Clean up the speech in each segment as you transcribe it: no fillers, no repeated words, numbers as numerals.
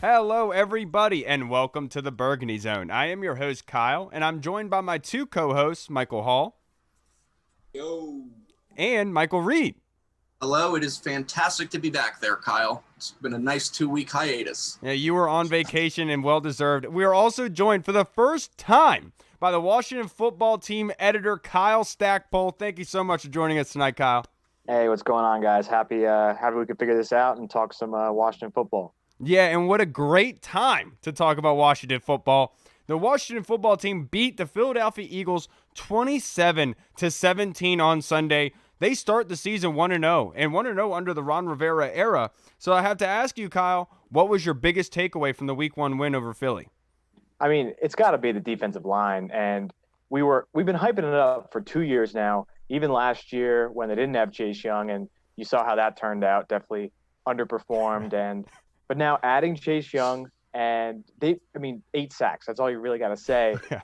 Hello, everybody, and welcome to the Burgundy Zone. I am your host, Kyle, and I'm joined by my two co-hosts, Michael Hall Yo. and Michael Reed. Hello, it is fantastic to be back there, Kyle. It's been a nice 2-week hiatus. Yeah, you were on vacation and well-deserved. We are also joined for the first time by the Washington football team editor, Kyle Stackpole. Thank you so much for joining us tonight, Kyle. Hey, what's going on, guys? Happy we could figure this out and talk some Washington football. Yeah, and what a great time to talk about Washington football. The Washington football team beat the Philadelphia Eagles 27-17 on Sunday. They start the season 1-0 and 1-0 under the Ron Rivera era. So I have to ask you, Kyle, what was your biggest takeaway from the Week 1 win over Philly? I mean, it's got to be the defensive line, and we've been hyping it up for 2 years now. Even last year when they didn't have Chase Young, and you saw how that turned out, definitely underperformed. But now adding Chase Young, and 8 sacks. That's all you really got to say. Yeah.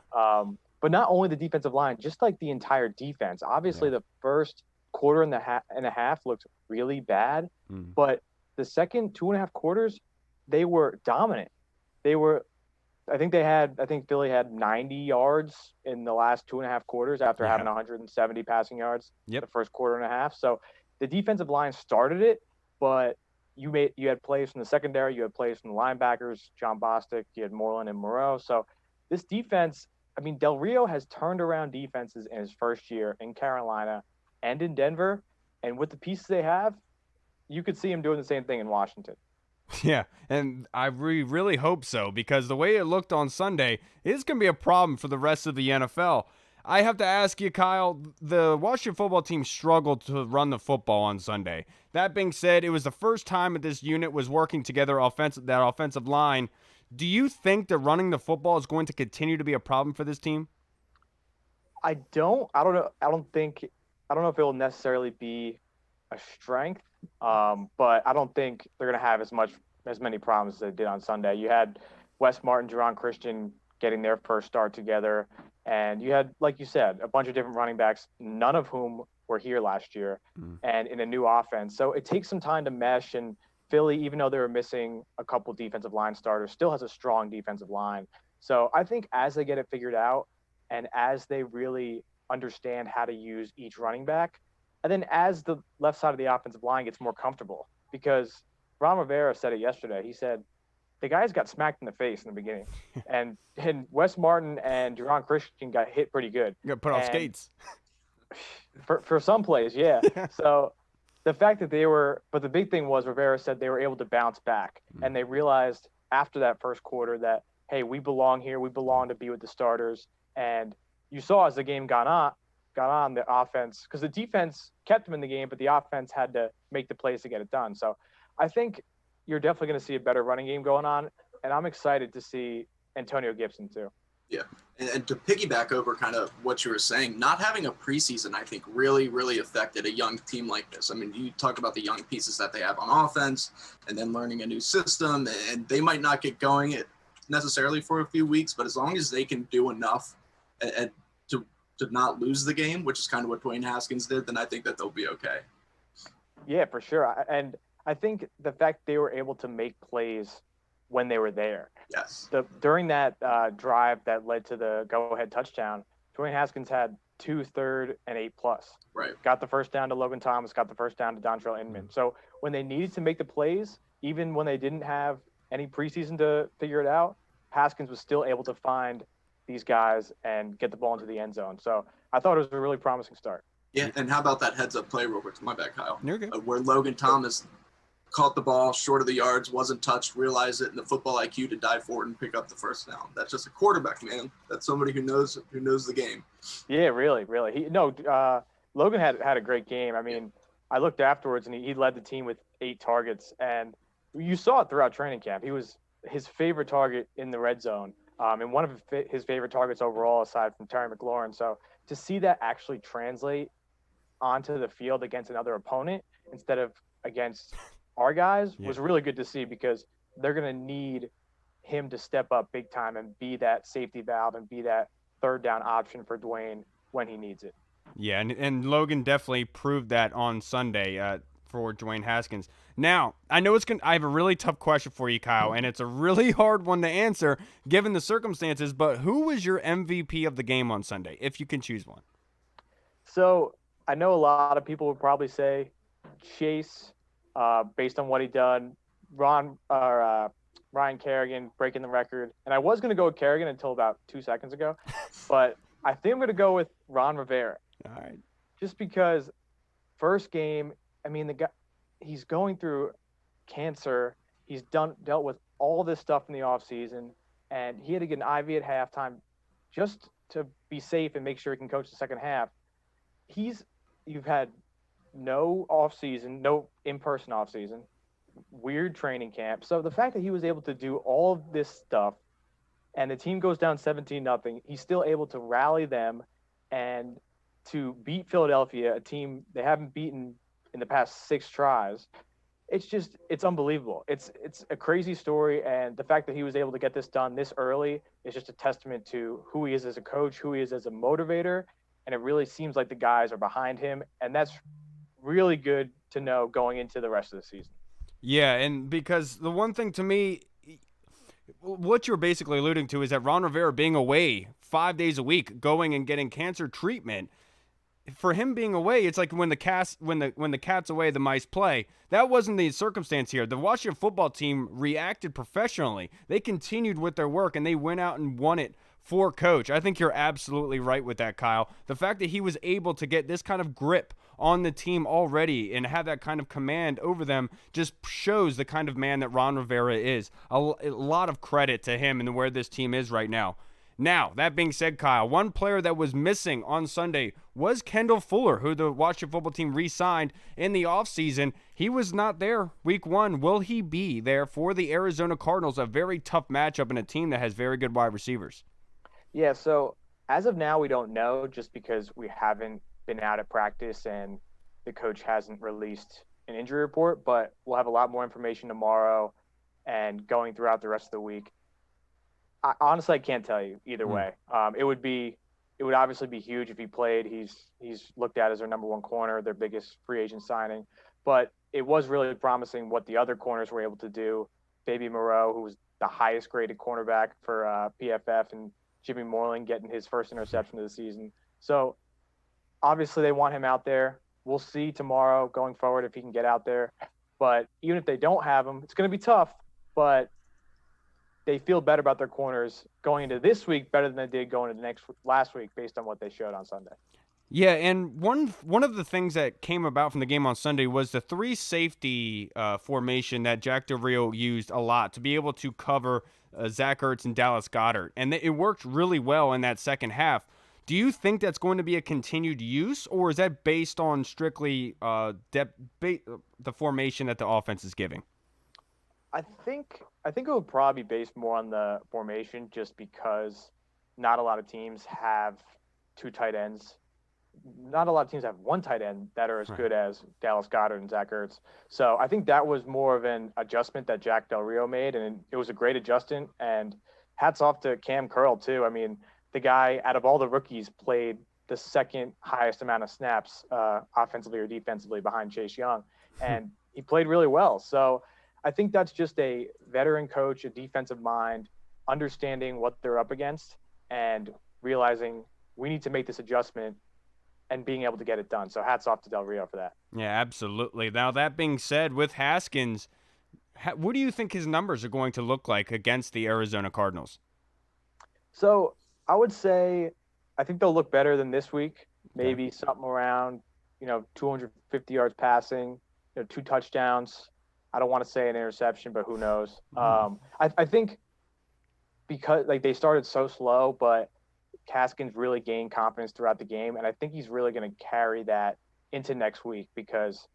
But not only the defensive line, just like the entire defense. Obviously, the first quarter and a half looked really bad, but the second 2.5 quarters, they were dominant. I think Philly had 90 yards in the last 2.5 quarters after having 170 passing yards the first quarter and a half. So the defensive line started it, but you had plays from the secondary, you had plays from the linebackers, John Bostic, you had Moreland and Moreau. So this defense, Del Rio has turned around defenses in his first year in Carolina and in Denver, and with the pieces they have, you could see him doing the same thing in Washington. Yeah, and I really hope so, because the way it looked on Sunday is going to be a problem for the rest of the NFL. I have to ask you, Kyle, the Washington football team struggled to run the football on Sunday. That being said, it was the first time that this unit was working together, that offensive line. Do you think that running the football is going to continue to be a problem for this team? I don't know. I don't know if it will necessarily be a strength, but I don't think they're going to have as many problems as they did on Sunday. You had Wes Martin, Jerron Christian getting their first start together, and you had, like you said, a bunch of different running backs, none of whom were here last year, and in a new offense. So it takes some time to mesh, and Philly, even though they were missing a couple defensive line starters, still has a strong defensive line. So I think as they get it figured out and as they really understand how to use each running back, and then as the left side of the offensive line gets more comfortable, because Ron Rivera said it yesterday. He said the guys got smacked in the face in the beginning, and Wes Martin and Jerron Christian got hit pretty good. You got put on skates. For some plays, yeah. So the fact that but the big thing was Rivera said they were able to bounce back, and they realized after that first quarter that, hey, we belong here. We belong to be with the starters. And you saw as the game got on the offense, because the defense kept them in the game, but the offense had to make the plays to get it done. So I think you're definitely going to see a better running game going on, and I'm excited to see Antonio Gibson too. Yeah, and to piggyback over kind of what you were saying, not having a preseason, I think, really, really affected a young team like this. I mean, you talk about the young pieces that they have on offense and then learning a new system, and they might not get going necessarily for a few weeks, but as long as they can do enough and to not lose the game, which is kind of what Dwayne Haskins did, then I think that they'll be okay. Yeah, for sure. And I think the fact they were able to make plays when they were there. Yes. During that drive that led to the go-ahead touchdown, Dwayne Haskins had 2 third and 8+. Right. Got the first down to Logan Thomas, got the first down to Dontrell Inman. So when they needed to make the plays, even when they didn't have any preseason to figure it out, Haskins was still able to find these guys and get the ball into the end zone. So I thought it was a really promising start. Yeah, and how about that heads-up play real quick? My bad, Kyle. You're good. Where Logan Thomas caught the ball short of the yards, wasn't touched, realized it, and the football IQ to dive forward and pick up the first down. That's just a quarterback, man. That's somebody who knows the game. Yeah, really. Logan had a great game. I mean, I looked afterwards, and he led the team with 8 targets, and you saw it throughout training camp. He was his favorite target in the red zone, and one of his favorite targets overall, aside from Terry McLaurin. So to see that actually translate onto the field against another opponent instead of against our guys was really good to see, because they're going to need him to step up big time and be that safety valve and be that third down option for Dwayne when he needs it. Yeah, and Logan definitely proved that on Sunday. for Dwayne Haskins. Now, I know I have a really tough question for you, Kyle, and it's a really hard one to answer given the circumstances, but who was your MVP of the game on Sunday, if you can choose one? So I know a lot of people would probably say Chase, based on what he done. Ryan Kerrigan breaking the record, and I was going to go with Kerrigan until about 2 seconds ago, but I think I'm going to go with Ron Rivera. All right. Just because first game, I mean, the guy, he's going through cancer. He's dealt with all this stuff in the offseason, and he had to get an IV at halftime just to be safe and make sure he can coach the second half. You've had no offseason, no in-person offseason, weird training camp. So the fact that he was able to do all of this stuff and the team goes down 17-0, he's still able to rally them and to beat Philadelphia, a team they haven't beaten in the past 6 tries. It's unbelievable. It's a crazy story, and the fact that he was able to get this done this early is just a testament to who he is as a coach, who he is as a motivator, and it really seems like the guys are behind him, and that's really good to know going into the rest of the season. Yeah, and because the one thing to me, what you're basically alluding to is that Ron Rivera being away 5 days a week, going and getting cancer treatment, for him being away, it's like when the cat's away, the mice play. That wasn't the circumstance here. The Washington football team reacted professionally. They continued with their work, and they went out and won it for coach. I think you're absolutely right with that, Kyle. The fact that he was able to get this kind of grip on the team already and have that kind of command over them just shows the kind of man that Ron Rivera is. A lot of credit to him and where this team is right now. Now, that being said, Kyle, one player that was missing on Sunday was Kendall Fuller, who the Washington football team re-signed in the offseason. He was not there week 1. Will he be there for the Arizona Cardinals, a very tough matchup and a team that has very good wide receivers? Yeah, so as of now, we don't know just because we haven't been out at practice and the coach hasn't released an injury report, but we'll have a lot more information tomorrow and going throughout the rest of the week. Honestly, I can't tell you either way. It would obviously be huge if he played. He's looked at as their number 1 corner, their biggest free agent signing. But it was really promising what the other corners were able to do. Baby Moreau, who was the highest graded cornerback for PFF, and Jimmy Moreland getting his first interception of the season. So obviously they want him out there. We'll see tomorrow going forward if he can get out there. But even if they don't have him, it's going to be tough. But they feel better about their corners going into this week better than they did going into last week based on what they showed on Sunday. Yeah, and one of the things that came about from the game on Sunday was the 3 safety formation that Jack Del Rio used a lot to be able to cover Zach Ertz and Dallas Goedert. And it worked really well in that second half. Do you think that's going to be a continued use, or is that based on strictly the formation that the offense is giving? I think it would probably be based more on the formation just because not a lot of teams have 2 tight ends. Not a lot of teams have 1 tight end that are as good as Dallas Goedert and Zach Ertz. So I think that was more of an adjustment that Jack Del Rio made, and it was a great adjustment. And hats off to Cam Curl, too. I mean, the guy, out of all the rookies, played the second highest amount of snaps offensively or defensively behind Chase Young. And he played really well. So I think that's just a veteran coach, a defensive mind, understanding what they're up against and realizing we need to make this adjustment and being able to get it done. So hats off to Del Rio for that. Yeah, absolutely. Now, that being said, with Haskins, what do you think his numbers are going to look like against the Arizona Cardinals? So I would say I think they'll look better than this week. Maybe something around, 250 yards passing, 2 touchdowns. I don't want to say an interception, but who knows? I think because they started so slow, but Haskins really gained confidence throughout the game, and I think he's really going to carry that into next week because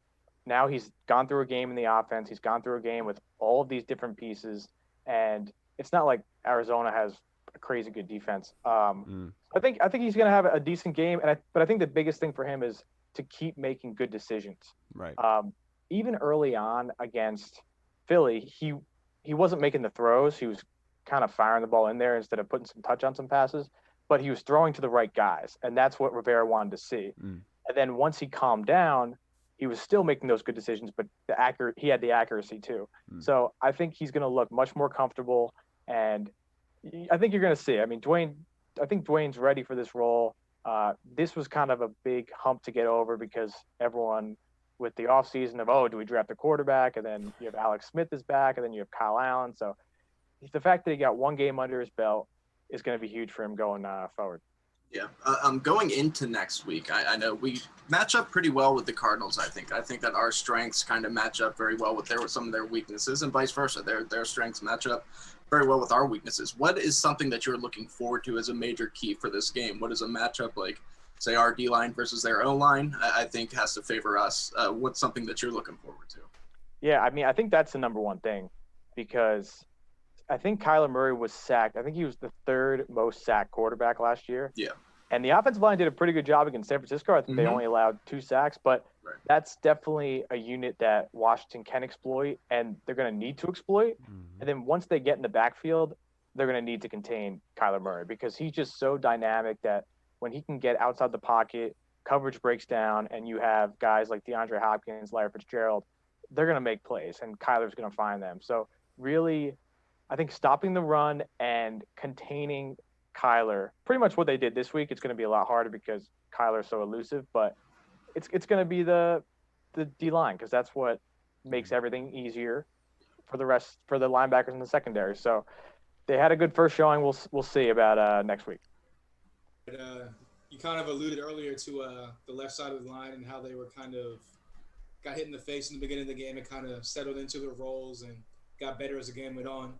now he's gone through a game in the offense. He's gone through a game with all of these different pieces, and it's not like Arizona has a crazy good defense. I think he's going to have a decent game, but I think the biggest thing for him is to keep making good decisions. Right. Even early on against Philly, he wasn't making the throws. He was kind of firing the ball in there instead of putting some touch on some passes, but he was throwing to the right guys, and that's what Rivera wanted to see. And then once he calmed down, he was still making those good decisions, but he had the accuracy too. So I think he's going to look much more comfortable, and I think you're going to see. I mean, I think Dwayne's ready for this role. This was kind of a big hump to get over because everyone with the offseason of, do we draft a quarterback? And then you have Alex Smith is back, and then you have Kyle Allen. So the fact that he got one game under his belt is going to be huge for him going forward. Yeah, going into next week, I know we match up pretty well with the Cardinals. I think that our strengths kind of match up very well with some of their weaknesses, and vice versa. Their strengths match up very well with our weaknesses. What is something that you're looking forward to as a major key for this game? What is a matchup like, say, our D-line versus their O-line? I think has to favor us. What's something that you're looking forward to? Yeah, I mean, I think that's the number one thing because I think Kyler Murray was sacked. I think he was the third most sacked quarterback last year. Yeah. And the offensive line did a pretty good job against San Francisco. I think they only allowed 2 sacks, but that's definitely a unit that Washington can exploit, and they're going to need to exploit. And then once they get in the backfield, they're going to need to contain Kyler Murray because he's just so dynamic that when he can get outside the pocket, coverage breaks down, and you have guys like DeAndre Hopkins, Larry Fitzgerald, they're going to make plays, and Kyler's going to find them. So really, I think stopping the run and containing Kyler, pretty much what they did this week. It's going to be a lot harder because Kyler's so elusive, but it's going to be the D-line because that's what makes everything easier for the linebackers in the secondary. So they had a good first showing. We'll see about next week. You kind of alluded earlier to the left side of the line and how they were kind of got hit in the face in the beginning of the game and kind of settled into their roles and got better as the game went on.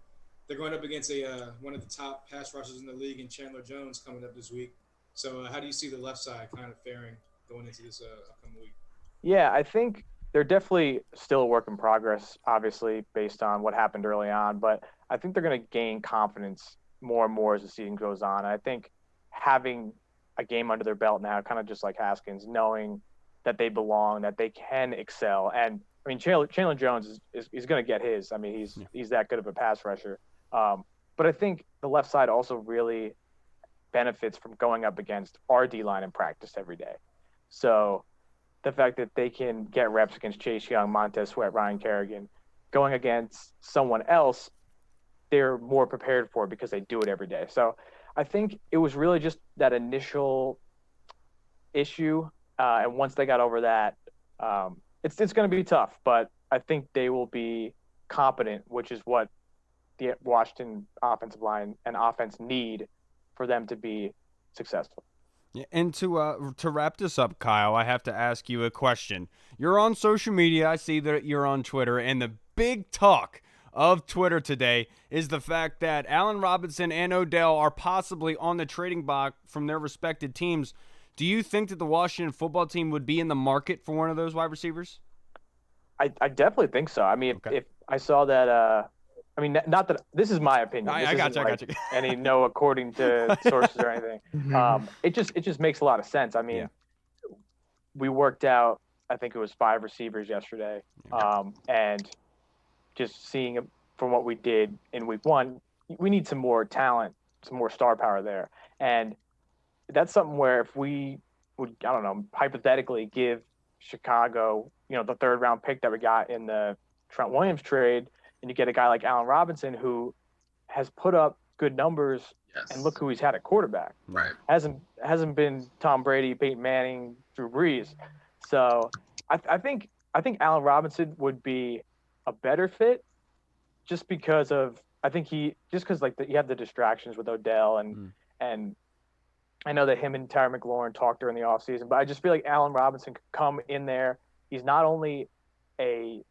They're going up against one of the top pass rushers in the league in Chandler Jones coming up this week. So how do you see the left side kind of faring going into this upcoming week? Yeah, I think they're definitely still a work in progress, obviously, based on what happened early on. But I think they're going to gain confidence more and more as the season goes on. And I think having a game under their belt now, kind of just like Haskins, knowing that they belong, that they can excel. And, I mean, Chandler Jones is going to get his. I mean, he's that good of a pass rusher. But I think the left side also really benefits from going up against our D-line in practice every day. So the fact that they can get reps against Chase Young, Montez Sweat, Ryan Kerrigan, going against someone else, they're more prepared for it because they do it every day. So I think it was really just that initial issue. And once they got over that, it's going to be tough, but I think they will be competent, which is what the Washington offensive line and offense need for them to be successful. Yeah, and to wrap this up, Kyle, I have to ask you a question. You're on social media. I see that you're on Twitter, and the big talk of Twitter today is the fact that Allen Robinson and Odell are possibly on the trading block from their respected teams. Do you think that the Washington football team would be in the market for one of those wide receivers? I definitely think so. I mean, if I saw that I mean, not that this is my opinion. I got you. Any no according to sources or anything. It just makes a lot of sense. I mean, we worked out, I think it was 5 receivers yesterday, and just seeing from what we did in week 1, we need some more talent, some more star power there, and that's something where if we would, I don't know, hypothetically give Chicago, the 3rd round pick that we got in the Trent Williams trade, and you get a guy like Allen Robinson who has put up good numbers, and look who he's had at quarterback. Right. Hasn't been Tom Brady, Peyton Manning, Drew Brees. So I think Allen Robinson would be a better fit just because you have the distractions with Odell and I know that him and Terry McLaurin talked during the offseason, but I just feel like Allen Robinson could come in there. He's not only a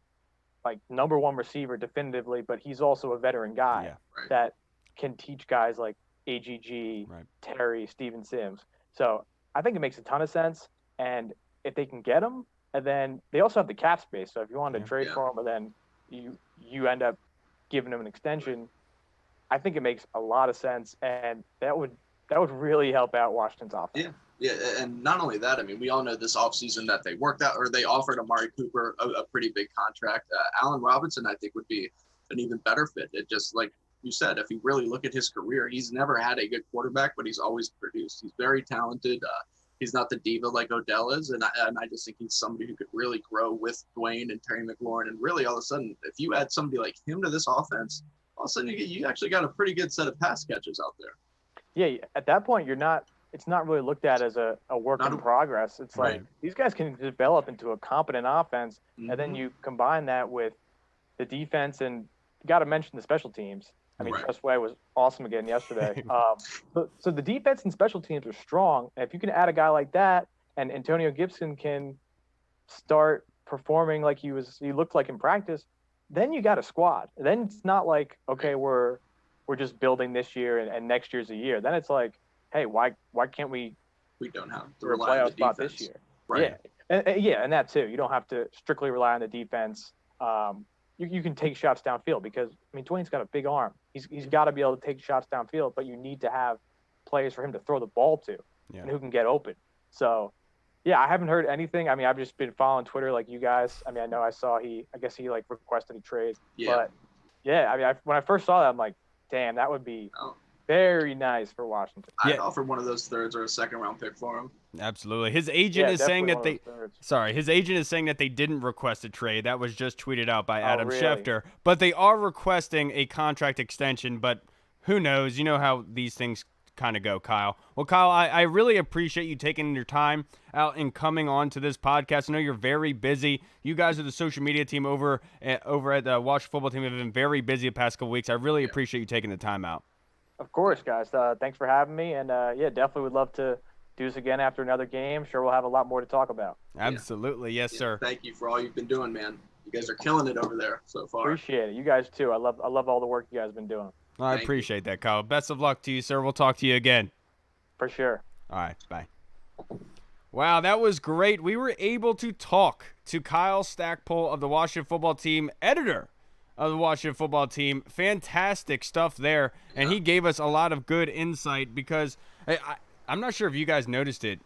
number 1 receiver definitively, but he's also a veteran guy that can teach guys like AGG, Terry, Steven Sims. So I think it makes a ton of sense. And if they can get him, and then they also have the cap space. So if you wanted to trade for him, and then you end up giving him an extension, I think it makes a lot of sense. And that would really help out Washington's offense. Yeah, and not only that, I mean, we all know this offseason that they worked out, or they offered Amari Cooper a pretty big contract. Allen Robinson, I think, would be an even better fit. It just, like you said, if you really look at his career, he's never had a good quarterback, but he's always produced. He's very talented. He's not the diva like Odell is, and I just think he's somebody who could really grow with Dwayne and Terry McLaurin. And really, all of a sudden, if you add somebody like him to this offense, all of a sudden you actually got a pretty good set of pass catches out there. Yeah, at that point, it's not really looked at as a work in progress. It's like these guys can develop into a competent offense, and then you combine that with the defense, and you got to mention the special teams. I mean, Tress Way was awesome again yesterday. So the defense and special teams are strong. And if you can add a guy like that, and Antonio Gibson can start performing like he looked like in practice, then you got a squad. Then it's not like, okay, we're just building this year and next year's a year. Then it's like, hey, why can't we don't have to rely on the defense this year? Right. Yeah, and that too. You don't have to strictly rely on the defense. You can take shots downfield because, I mean, Dwayne's got a big arm. He's got to be able to take shots downfield, but you need to have players for him to throw the ball to and who can get open. So, yeah, I haven't heard anything. I mean, I've just been following Twitter like you guys. I mean, I know I guess he like requested a trade. Yeah. But, yeah, I mean, when I first saw that, I'm like, damn, that would be very nice for Washington. I'd offer one of those thirds or a second-round pick for him. Absolutely. His agent is saying that his agent is saying that they didn't request a trade. That was just tweeted out by Adam Schefter. But they are requesting a contract extension, but who knows? You know how these things kind of go, Kyle. Well, Kyle, I really appreciate you taking your time out and coming on to this podcast. I know you're very busy. You guys are the social media team over at the Washington football team have been very busy the past couple weeks. I really appreciate you taking the time out. Of course, guys. Thanks for having me. And, definitely would love to do this again after another game. Sure, we'll have a lot more to talk about. Absolutely. Yes, sir. Thank you for all you've been doing, man. You guys are killing it over there so far. Appreciate it. You guys, too. I love all the work you guys have been doing. I appreciate that, Kyle. Best of luck to you, sir. We'll talk to you again. For sure. All right. Bye. Wow, that was great. We were able to talk to Kyle Stackpole of the Washington football team, editor of the Washington football team. Fantastic stuff there. And he gave us a lot of good insight because I'm not sure if you guys noticed it,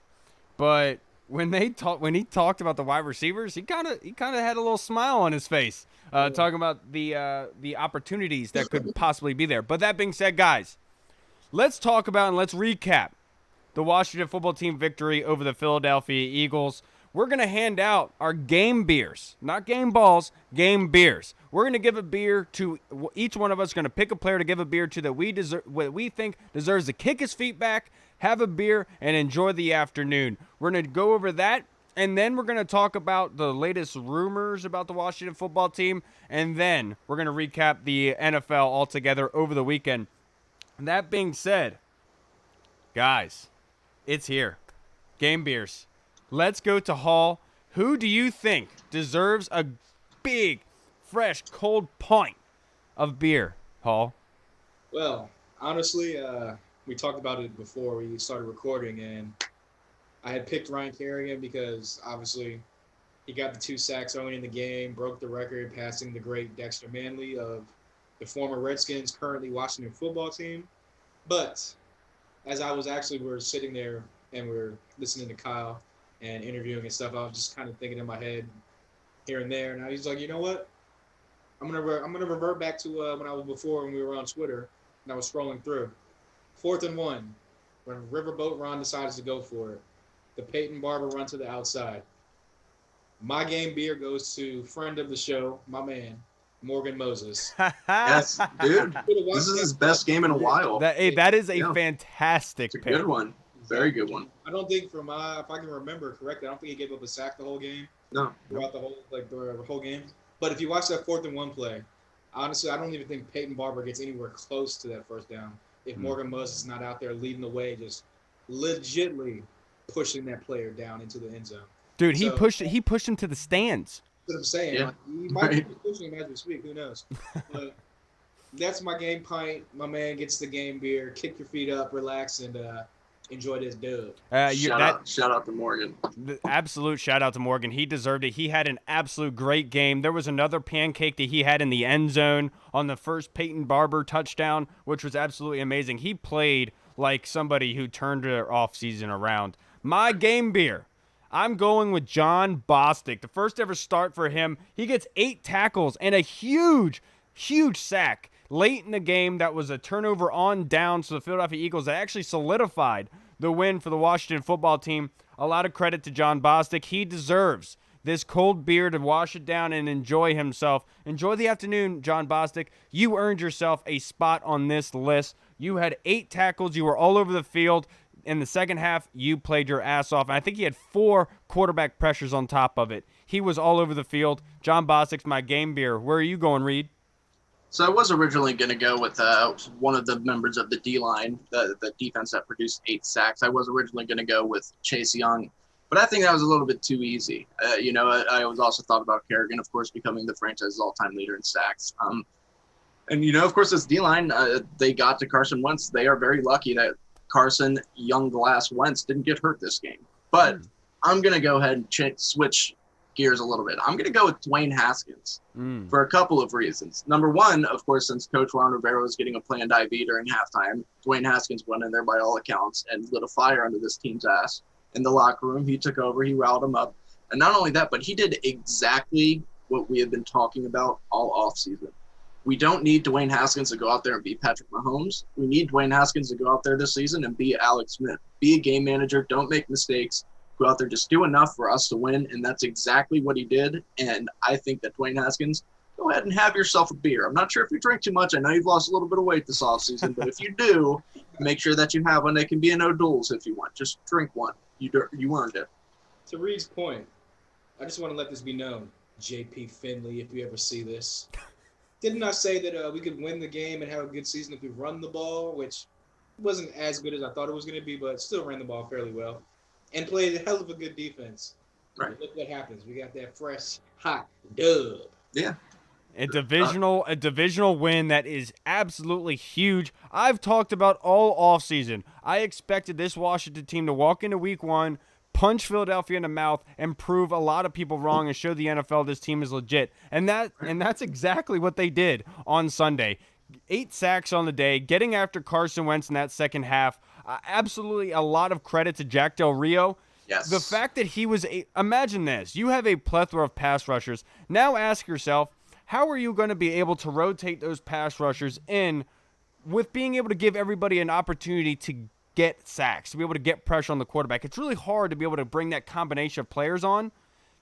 but when he talked about the wide receivers, he kind of had a little smile on his face, talking about the opportunities that could possibly be there. But that being said, guys, let's talk about and let's recap the Washington football team victory over the Philadelphia Eagles. We're going to hand out our game beers, not game balls, game beers. We're going to give a beer to each one of us. Going to pick a player to give a beer to that we think deserves to kick his feet back, have a beer, and enjoy the afternoon. We're going to go over that, and then we're going to talk about the latest rumors about the Washington football team, and then we're going to recap the NFL altogether over the weekend. And that being said, guys, it's here. Game beers. Let's go to Hall. Who do you think deserves a big, fresh, cold pint of beer, Hall? Well, honestly, we talked about it before we started recording, and I had picked Ryan Kerrigan because obviously he got the 2 sacks early in the game, broke the record, passing the great Dexter Manley of the former Redskins, currently Washington football team. But as we're sitting there and we're listening to Kyle and interviewing and stuff, I was just kind of thinking in my head here and there, and I was like, you know what? I'm gonna revert back to when we were on Twitter and I was scrolling through. 4th and 1, when Riverboat Ron decides to go for it, the Peyton Barber run to the outside. My game beer goes to friend of the show, my man, Morgan Moses. Yes, dude. This is his best game in a while. That is a fantastic pick. Good one. Very good one. I don't think if I can remember correctly, I don't think he gave up a sack the whole game. No. Throughout the whole game. But if you watch that 4th and 1 play, honestly, I don't even think Peyton Barber gets anywhere close to that first down. If Morgan Moses is not out there leading the way, just legitly pushing that player down into the end zone. Dude, he pushed him to the stands. That's what I'm saying. Yeah. He might be pushing him as we speak. Who knows? But that's my game pint. My man gets the game beer. Kick your feet up, relax, and enjoy this dub. Shout out to Morgan. Absolute shout out to Morgan. He deserved it. He had an absolute great game. There was another pancake that he had in the end zone on the first Peyton Barber touchdown, which was absolutely amazing. He played like somebody who turned their offseason around. My game beer. I'm going with John Bostic. The first ever start for him. He gets 8 tackles and a huge sack late in the game. That was a turnover on down to the Philadelphia Eagles that actually solidified the win for the Washington football team. A lot of credit to John Bostic. He deserves this cold beer to wash it down and enjoy himself. Enjoy the afternoon, John Bostic. You earned yourself a spot on this list. You had 8 tackles. You were all over the field. In the second half, you played your ass off. And I think he had 4 quarterback pressures on top of it. He was all over the field. John Bostic's my game beer. Where are you going, Reed? So I was originally going to go with one of the members of the D-line, the defense that produced 8 sacks. I was originally going to go with Chase Young, but I think that was a little bit too easy. I was also thought about Kerrigan, of course, becoming the franchise's all-time leader in sacks. And, of course, this D-line, they got to Carson Wentz. They are very lucky that Carson, Young, Glass, Wentz didn't get hurt this game. But I'm going to go ahead and switch gears a little bit. I'm going to go with Dwayne Haskins for a couple of reasons. Number one, of course, since Coach Ron Rivera was getting a planned IV during halftime, Dwayne Haskins went in there by all accounts and lit a fire under this team's ass. In the locker room, he took over, he riled them up. And not only that, but he did exactly what we have been talking about all offseason. We don't need Dwayne Haskins to go out there and be Patrick Mahomes. We need Dwayne Haskins to go out there this season and be Alex Smith. Be a game manager. Don't make mistakes. Go out there, just do enough for us to win, and that's exactly what he did. And I think that Dwayne Haskins, go ahead and have yourself a beer. I'm not sure if you drink too much. I know you've lost a little bit of weight this offseason, but if you do, make sure that you have one. They can be an O'Doul's if you want. Just drink one. You earned it. To Reed's point, I just want to let this be known, JP Finley, if you ever see this. Didn't I say that we could win the game and have a good season if we run the ball, which wasn't as good as I thought it was going to be, but still ran the ball fairly well. And played a hell of a good defense. Right. Look what happens. We got that fresh, hot dub. Yeah. A divisional win that is absolutely huge. I've talked about all offseason. I expected this Washington team to walk into week 1, punch Philadelphia in the mouth, and prove a lot of people wrong and show the NFL this team is legit. And that's exactly what they did on Sunday. 8 sacks on the day, getting after Carson Wentz in that second half. Absolutely a lot of credit to Jack Del Rio. Yes. The fact that he was imagine this. You have a plethora of pass rushers. Now ask yourself, how are you going to be able to rotate those pass rushers in with being able to give everybody an opportunity to get sacks, to be able to get pressure on the quarterback? It's really hard to be able to bring that combination of players on.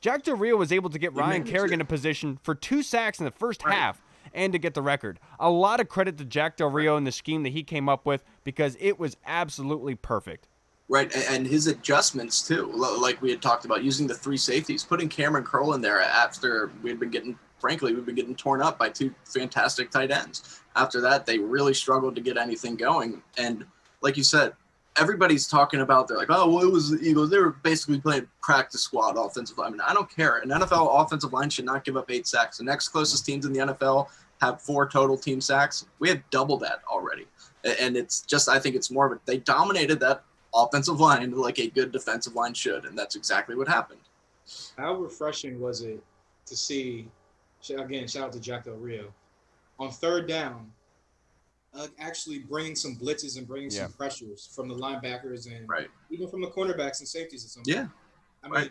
Jack Del Rio was able to get Ryan Kerrigan in position for 2 sacks in the first half and to get the record. A lot of credit to Jack Del Rio and the scheme that he came up with because it was absolutely perfect. Right, and his adjustments, too, like we had talked about, using the 3 safeties, putting Cameron Curl in there after we'd been getting torn up by 2 fantastic tight ends. After that, they really struggled to get anything going. And like you said, everybody's talking about, they're like, oh, well, it was the Eagles. They were basically playing practice squad offensive line. I mean, I don't care. An NFL offensive line should not give up 8 sacks. The next closest teams in the NFL have 4 total team sacks. We have double that already. And it's just, I think it's more of they dominated that offensive line like a good defensive line should. And that's exactly what happened. How refreshing was it to see, again, shout out to Jack Del Rio, on third down, actually bringing some blitzes and bringing some pressures from the linebackers and even from the cornerbacks and safeties at some point. Yeah. I mean,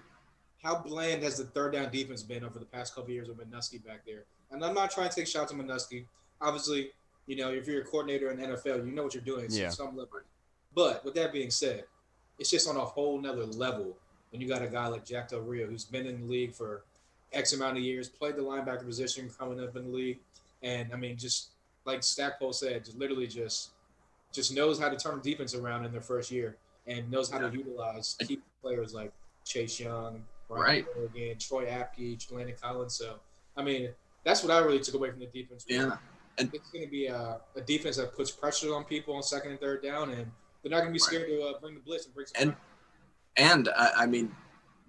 how bland has the third down defense been over the past couple of years with Manusky back there? And I'm not trying to take shots at Manusky. Obviously, if you're a coordinator in the NFL, you know what you're doing. So some level. But with that being said, it's just on a whole nother level when you got a guy like Jack Del Rio who's been in the league for X amount of years, played the linebacker position coming up in the league. And, I mean, just like Stackpole said, just knows how to turn the defense around in their first year and knows how to utilize key players like Chase Young, Ryan Kerrigan, Troy Apke, Landon Collins. So, I mean, that's what I really took away from the defense. Yeah. And it's going to be a defense that puts pressure on people on second and third down, and they're not going to be scared to bring the blitz and bring some pressure. And I mean,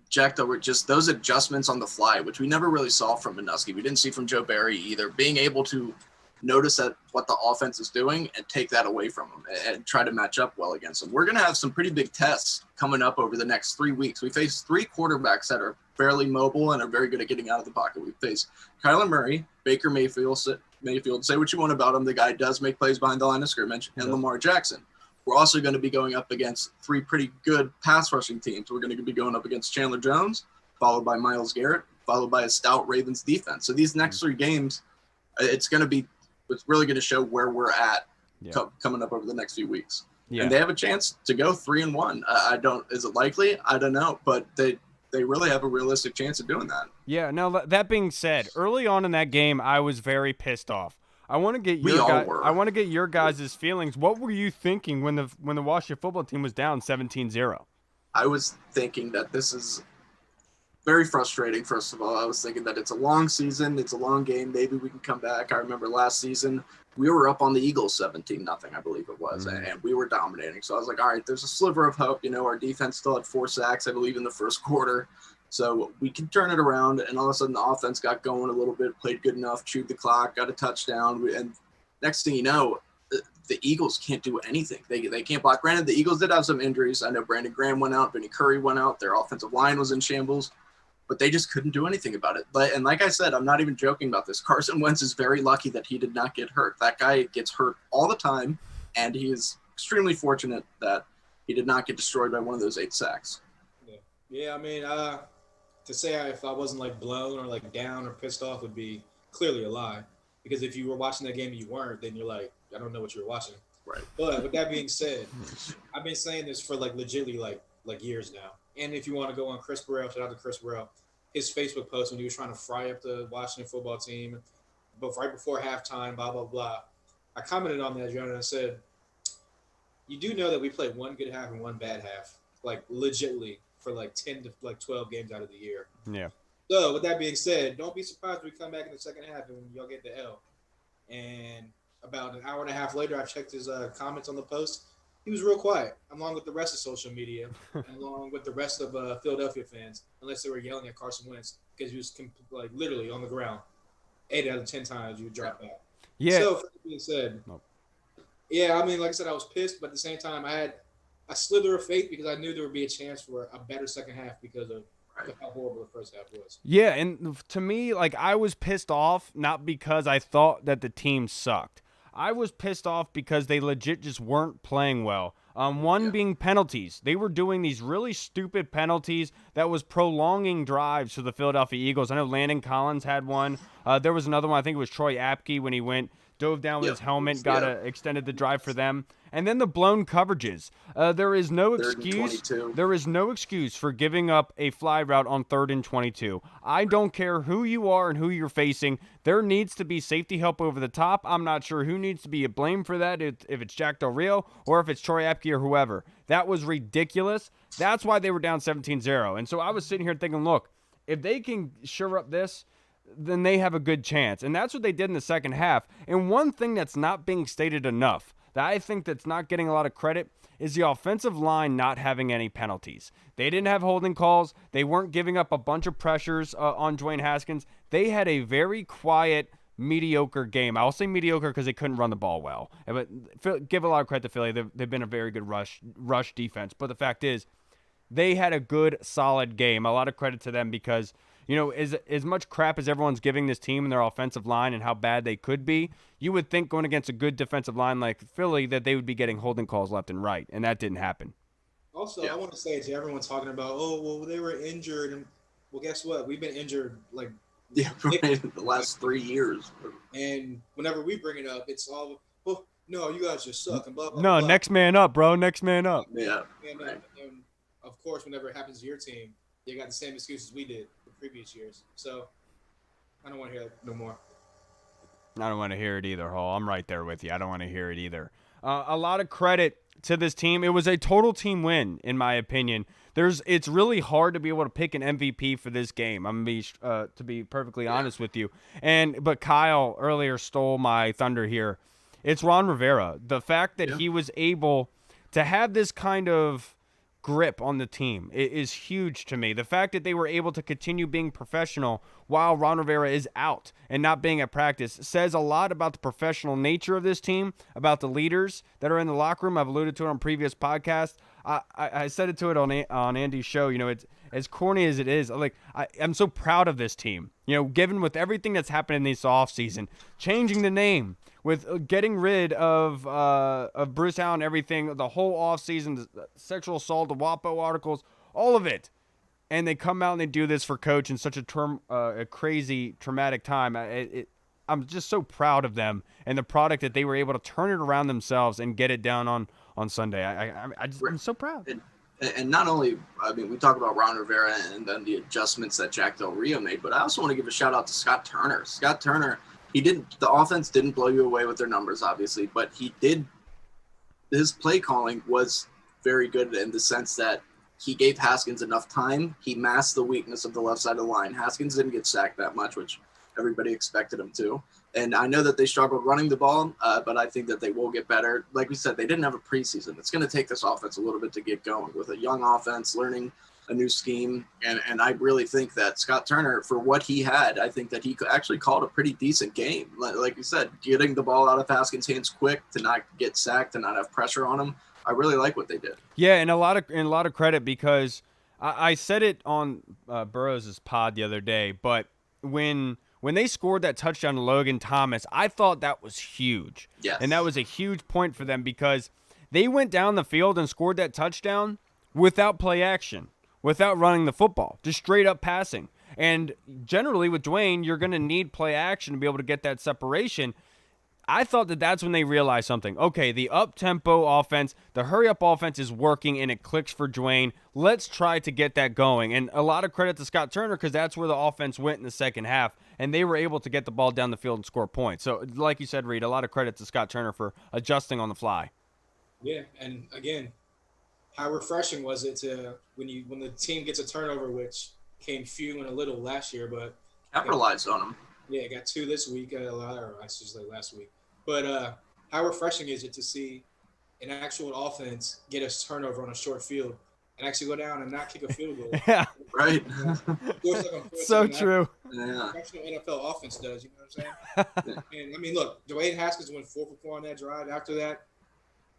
Jack, though, just those adjustments on the fly, which we never really saw from Manusky. We didn't see from Joe Barry either. Being able to notice what the offense is doing and take that away from them and try to match up well against them. We're going to have some pretty big tests coming up over the next 3 weeks. We face 3 quarterbacks that are fairly mobile and are very good at getting out of the pocket. We face Kyler Murray, Baker Mayfield. Say what you want about him. The guy does make plays behind the line of scrimmage, and Lamar Jackson. We're also going to be going up against 3 pretty good pass rushing teams. We're going to be going up against Chandler Jones, followed by Myles Garrett, followed by a stout Ravens defense. So these next 3 games, it's really going to show where we're at coming up over the next few weeks. Yeah. And they have a chance to go 3-1. I don't. Is it likely? I don't know, but they really have a realistic chance of doing that. Yeah. Now that being said, early on in that game, I was very pissed off. I want to get We all were. I want to get your guys' feelings. What were you thinking when the Washington football team was down 17-0? I was thinking that this is very frustrating. First of all, I was thinking that it's a long season, it's a long game. Maybe we can come back. I remember last season we were up on the Eagles 17-0, I believe it was, and we were dominating. So I was like, all right, there's a sliver of hope. You know, our defense still had 4 sacks, I believe, in the first quarter. So we can turn it around. And all of a sudden the offense got going a little bit, played good enough, chewed the clock, got a touchdown. And next thing you know, the Eagles can't do anything. They can't block. Granted, the Eagles did have some injuries. I know Brandon Graham went out, Vinny Curry went out. Their offensive line was in shambles, but they just couldn't do anything about it. And like I said, I'm not even joking about this. Carson Wentz is very lucky that he did not get hurt. That guy gets hurt all the time, and he is extremely fortunate that he did not get destroyed by one of those 8 sacks. Yeah, I mean, to say if I wasn't like blown or like down or pissed off would be clearly a lie. Because if you were watching that game and you weren't, then you're like, I don't know what you were watching. Right. But with that being said, I've been saying this for like legitimately like years now. And if you want to go on Chris Burrell, shout out to Chris Burrell, his Facebook post when he was trying to fry up the Washington football team, but right before halftime, blah, blah, blah. I commented on that, John, and I said, you do know that we play one good half and one bad half, like legitimately for like 10 to like 12 games out of the year. Yeah. So with that being said, don't be surprised if we come back in the second half and y'all get the L. And about an hour and a half later, I checked his comments on the post. He was real quiet, along with the rest of social media, and along with the rest of Philadelphia fans, unless they were yelling at Carson Wentz because he was like literally on the ground. 8 out of 10 times you would drop back. Yeah. So with that being said, yeah, I mean, like I said, I was pissed, but at the same time, I had a slither of faith because I knew there would be a chance for a better second half because of how horrible the first half was. Yeah, and to me, like, I was pissed off not because I thought that the team sucked. I was pissed off because they legit just weren't playing well. Being penalties. They were doing these really stupid penalties that was prolonging drives for the Philadelphia Eagles. I know Landon Collins had one. There was another one. I think it was Troy Apke when he dove down with his helmet, extended the drive for them. And then the blown coverages. There is no excuse. There is no excuse for giving up a fly route on 3rd and 22. I don't care who you are and who you're facing. There needs to be safety help over the top. I'm not sure who needs to be blamed for that, if it's Jack Del Rio or if it's Troy Apke or whoever. That was ridiculous. That's why they were down 17-0. And so I was sitting here thinking, look, if they can shore up this, then they have a good chance. And that's what they did in the second half. And one thing that's not being stated enough that I think that's not getting a lot of credit is the offensive line not having any penalties. They didn't have holding calls. They weren't giving up a bunch of pressures on Dwayne Haskins. They had a very quiet, mediocre game. I'll say mediocre because they couldn't run the ball well. But give a lot of credit to Philly. They've been a very good rush defense. But the fact is, they had a good, solid game. A lot of credit to them because, you know, as much crap as everyone's giving this team and their offensive line and how bad they could be, you would think going against a good defensive line like Philly that they would be getting holding calls left and right, and that didn't happen. Also, I want to say to everyone talking about, oh, well, they were injured. And well, guess what? We've been injured like for the last 3 years. And whenever we bring it up, it's all, oh, no, you guys just suck and blah, blah, No, blah. next man up, bro. Next man up. Yeah. And of course, whenever it happens to your team, you got the same excuses we did the previous years. So I don't want to hear that no more. I don't want to hear it either, Hall. I'm right there with you. I don't want to hear it either. A lot of credit to this team. It was a total team win, in my opinion. It's really hard to be able to pick an MVP for this game. I'm gonna to be perfectly honest with you. But Kyle earlier stole my thunder here. It's Ron Rivera. The fact that he was able to have this kind of grip on the team is huge to me. The fact that they were able to continue being professional while Ron Rivera is out and not being at practice says a lot about the professional nature of this team, about the leaders that are in the locker room. I've alluded to it on previous podcasts. I said it to it on Andy's show. You know, it's as corny as it is. Like I'm so proud of this team. You know, given with everything that's happened in this offseason, changing the name, with getting rid of Bruce Allen, everything, the whole offseason, the sexual assault, the WAPO articles, all of it. And they come out and they do this for Coach in such a crazy, traumatic time. I'm just so proud of them and the product that they were able to turn it around themselves and get it down on Sunday. I'm so proud. And not only, I mean, we talk about Ron Rivera and then the adjustments that Jack Del Rio made, but I also want to give a shout out to Scott Turner. Scott Turner, the offense didn't blow you away with their numbers, obviously, but his play calling was very good in the sense that he gave Haskins enough time. He masked the weakness of the left side of the line. Haskins didn't get sacked that much, which everybody expected him to. And I know that they struggled running the ball, but I think that they will get better. Like we said, they didn't have a preseason. It's going to take this offense a little bit to get going with a young offense, learning a new scheme. And I really think that Scott Turner, for what he had, I think that he actually called a pretty decent game. Like you said, getting the ball out of Haskins' hands quick, to not get sacked, to not have pressure on him. I really like what they did. Yeah, and a lot of credit, because I said it on Burrows' pod the other day, but when they scored that touchdown to Logan Thomas, I thought that was huge. Yes. And that was a huge point for them, because they went down the field and scored that touchdown without play action, without running the football, just straight up passing. And generally with Dwayne, you're going to need play action to be able to get that separation. I thought that that's when they realized something. Okay, the up-tempo offense, the hurry-up offense is working, and it clicks for Dwayne. Let's try to get that going. And a lot of credit to Scott Turner, because that's where the offense went in the second half, and they were able to get the ball down the field and score points. So, like you said, Reed, a lot of credit to Scott Turner for adjusting on the fly. Yeah, and again, how refreshing was it to when the team gets a turnover, which came few and a little last year, but Capitalized on them. Yeah, got 2 this week, or I should say last week. But how refreshing is it to see an actual offense get a turnover on a short field and actually go down and not kick a field goal? Yeah, right. So true. Yeah. Professional NFL offense does, you know what I'm saying? And I mean, look, Dwayne Haskins went 4 for 4 on that drive. After that,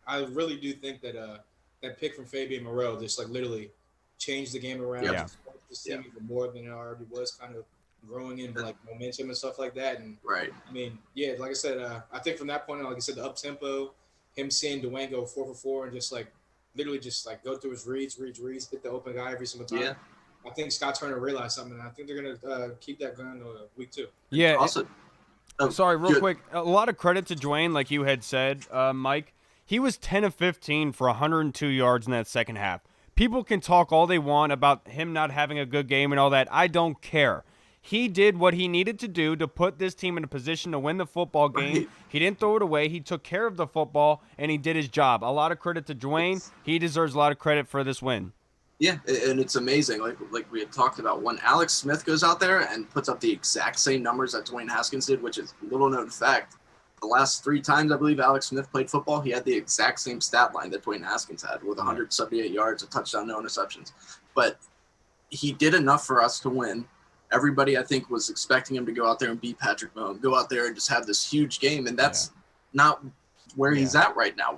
I really do think that that pick from Fabian Moreau just like literally changed the game around. Yeah. Just even more than it already was, kind of growing in like momentum and stuff like that. And Right. I mean, yeah, like I said, I think from that point on, like I said, the up tempo, him seeing Dwayne go 4 for 4 and just like literally just like go through his reads, hit the open guy every single time. Yeah. I think Scott Turner realized something, and I think they're gonna keep that going week 2. Yeah. Also, Sorry, real good. quick. A lot of credit to Dwayne, like you had said, Mike. He was 10 of 15 for 102 yards in that second half. People can talk all they want about him not having a good game and all that. I don't care. He did what he needed to do to put this team in a position to win the football game. Right. He didn't throw it away. He took care of the football, and he did his job. A lot of credit to Dwayne. He deserves a lot of credit for this win. Yeah, and it's amazing. Like we had talked about, when Alex Smith goes out there and puts up the exact same numbers that Dwayne Haskins did, which is little known fact. The last 3 times I believe Alex Smith played football, he had the exact same stat line that Dwayne Haskins had, with 178 yards, a touchdown, no interceptions. But he did enough for us to win. Everybody, I think, was expecting him to go out there and beat Patrick Mahomes, go out there and just have this huge game, and that's not where he's at right now.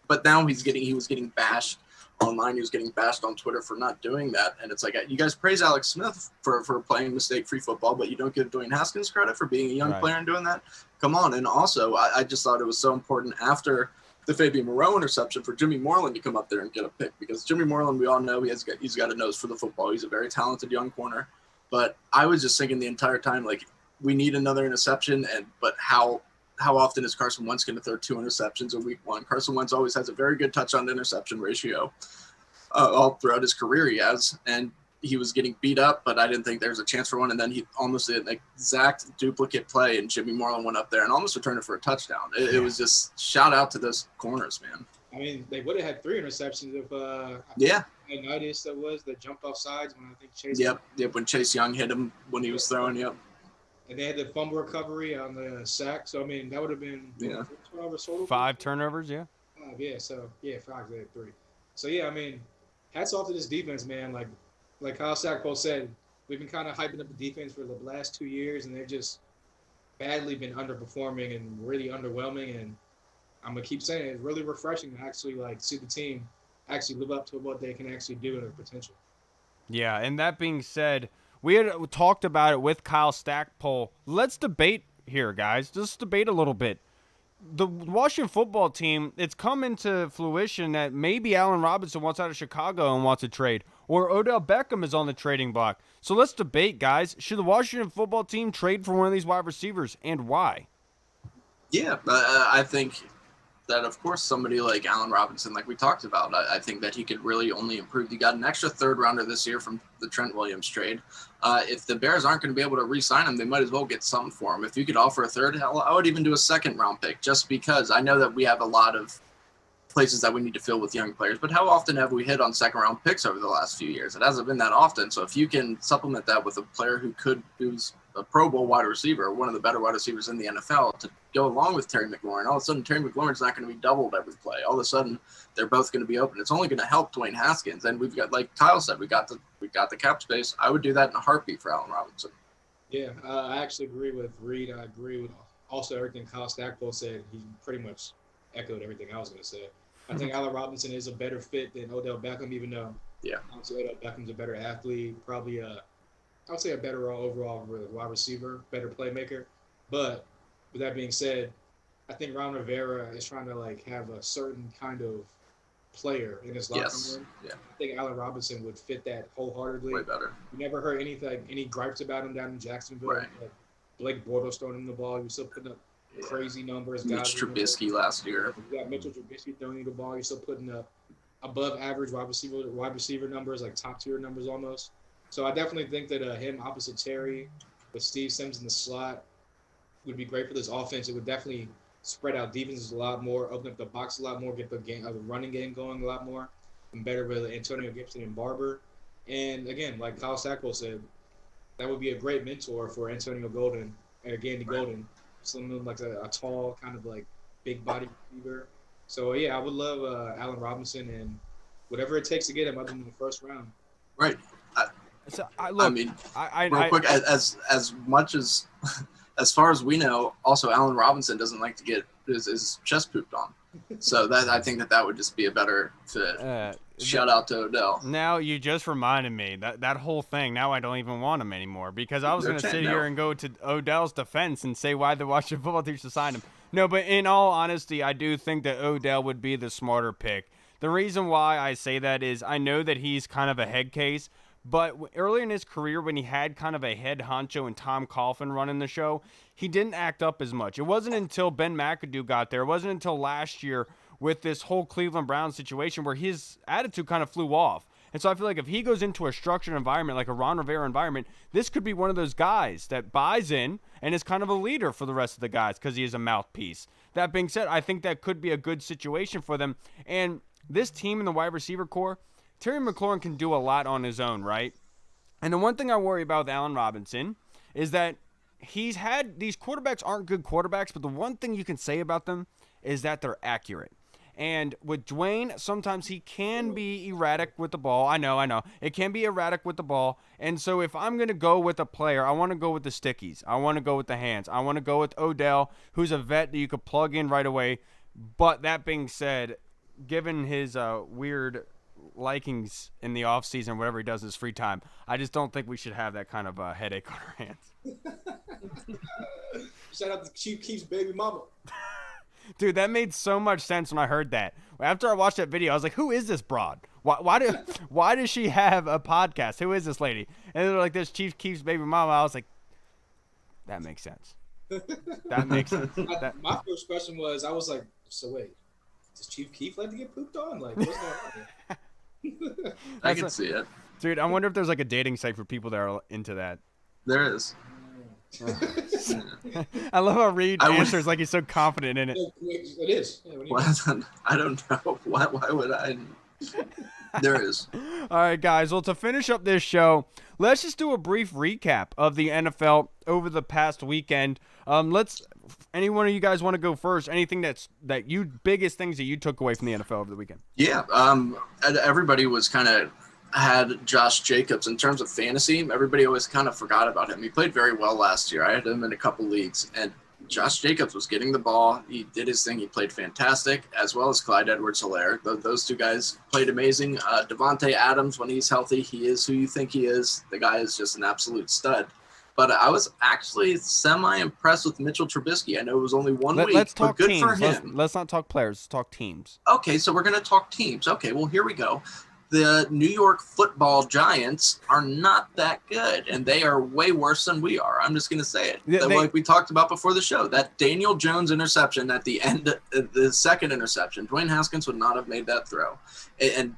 But now he was getting bashed online. He was getting bashed on Twitter for not doing that, and it's like, you guys praise Alex Smith for playing mistake-free football, but you don't give Dwayne Haskins credit for being a young player and doing that. Come on. And also, I just thought it was so important after the Fabian Moreau interception for Jimmy Moreland to come up there and get a pick, because Jimmy Moreland, we all know he's got a nose for the football. He's a very talented young corner. But I was just thinking the entire time, like, we need another interception, but how often is Carson Wentz going to throw 2 interceptions in week 1? Carson Wentz always has a very good touchdown to interception ratio all throughout his career he has, and he was getting beat up, but I didn't think there was a chance for one, and then he almost did an exact duplicate play, and Jimmy Moreland went up there and almost returned it for a touchdown. It was just shout out to those corners, man. I mean, they would have had 3 interceptions if Leonidas that was that jumped off sides when I think Chase. Yep. When Chase Young hit him when he was throwing. Yep. And they had the fumble recovery on the sack. So I mean, that would have been 5 turnovers. Yeah. 5. Yeah. So 5. They had 3. So yeah, I mean, hats off to this defense, man. Like Kyle Stackpole said, we've been kind of hyping up the defense for the last 2 years, and they've just badly been underperforming and really underwhelming. And I'm gonna keep saying it's really refreshing to actually see the team actually live up to what they can actually do and their potential. Yeah, and that being said, we had talked about it with Kyle Stackpole. Let's debate here, guys. Just debate a little bit. The Washington football team, it's come into fruition that maybe Allen Robinson wants out of Chicago and wants a trade, or Odell Beckham is on the trading block. So let's debate, guys. Should the Washington football team trade for one of these wide receivers, and why? Yeah, I think that, of course, somebody like Allen Robinson, like we talked about, I think that he could really only improve. You got an extra third rounder this year from the Trent Williams trade. If the Bears aren't going to be able to re-sign him, they might as well get something for him. If you could offer a third, hell, I would even do a second round pick, just because I know that we have a lot of places that we need to fill with young players. But how often have we hit on second round picks over the last few years? It hasn't been that often. So if you can supplement that with a player who's a Pro Bowl wide receiver, one of the better wide receivers in the NFL, to go along with Terry McLaurin, all of a sudden Terry McLaurin's not going to be doubled every play. All of a sudden they're both going to be open. It's only going to help Dwayne Haskins. And we've got, like Kyle said, we got the cap space. I would do that in a heartbeat for Allen Robinson. Yeah, I actually agree with Reed. I agree with also everything Kyle Stackpole said. He pretty much echoed everything I was going to say. I think Allen Robinson is a better fit than Odell Beckham, even though obviously Odell Beckham's a better athlete, probably I would say a better overall wide receiver, better playmaker. But with that being said, I think Ron Rivera is trying to like have a certain kind of player in his locker room. Yeah. I think Allen Robinson would fit that wholeheartedly. Way better. We never heard any gripes about him down in Jacksonville. Right. Like Blake Bortles throwing him the ball. He was still putting up crazy numbers. Mitch Trubisky last year. You got Mitchell Trubisky throwing you the ball. You're still putting up above average wide receiver numbers, like top tier numbers almost. So I definitely think that him opposite Terry with Steve Sims in the slot would be great for this offense. It would definitely spread out defenses a lot more, open up the box a lot more, get the running game going a lot more, and better with Antonio Gibson and Barber. And again, like Kyle Stackpole said, that would be a great mentor for Antonio Golden or Gandy Golden. Someone like a tall, kind of like big body receiver. So yeah, I would love Allen Robinson and whatever it takes to get him up in the first round. Right. So Real quick, as much as far as we know, also Allen Robinson doesn't like to get his chest pooped on. So that I think that would just be a better fit. Shout out to Odell. Now you just reminded me that whole thing. Now I don't even want him anymore because I was going to sit here and go to Odell's defense and say why the Washington football team should sign him. No, but in all honesty, I do think that Odell would be the smarter pick. The reason why I say that is I know that he's kind of a head case, but early in his career when he had kind of a head honcho and Tom Coughlin running the show, he didn't act up as much. It wasn't until Ben McAdoo got there. It wasn't until last year with this whole Cleveland Browns situation where his attitude kind of flew off. And so I feel like if he goes into a structured environment like a Ron Rivera environment, this could be one of those guys that buys in and is kind of a leader for the rest of the guys because he is a mouthpiece. That being said, I think that could be a good situation for them. And this team in the wide receiver core, Terry McLaurin can do a lot on his own, right? And the one thing I worry about with Allen Robinson is that these quarterbacks aren't good quarterbacks, but the one thing you can say about them is that they're accurate. And with Dwayne, sometimes he can be erratic with the ball. I know. It can be erratic with the ball. And so if I'm going to go with a player, I want to go with the stickies. I want to go with the hands. I want to go with Odell, who's a vet that you could plug in right away. But that being said, given his weird likings in the offseason, whatever he does in his free time, I just don't think we should have that kind of headache on our hands. Shout out to Chief Keef's baby mama. Dude, that made so much sense when I heard that. After I watched that video, I was like, who is this broad? Why does she have a podcast? Who is this lady? And they're like, this Chief Keef's baby mama. I was like, that makes sense. That makes sense. My first question was, I was like, so wait, does Chief Keef like to get pooped on? Like, what's going on here? I can see it. Dude, I wonder if there's like a dating site for people that are into that. There is. I love how Reed answers like he's so confident in it. It is. Yeah, I don't know. Why would I? There is. All right, guys. Well, to finish up this show, let's just do a brief recap of the NFL over the past weekend. Any one of you guys want to go first? Anything biggest things that you took away from the NFL over the weekend? Yeah. Everybody was kind of had Josh Jacobs in terms of fantasy. Everybody always kind of forgot about him. He played very well last year. I had him in a couple leagues, and Josh Jacobs was getting the ball. He did his thing. He played fantastic, as well as Clyde Edwards-Helaire. Those two guys played amazing. Devontae Adams, when he's healthy, he is who you think he is. The guy is just an absolute stud. But I was actually semi-impressed with Mitchell Trubisky. I know it was only one week, let's talk but good teams. for him. Let's not talk players. Let's talk teams. Okay, so we're going to talk teams. Okay, well, here we go. the New York Football Giants are not that good, and they are way worse than we are. I'm just going to say it. Yeah, Like we talked about before the show, that Daniel Jones interception at the end, the second interception, Dwayne Haskins would not have made that throw. And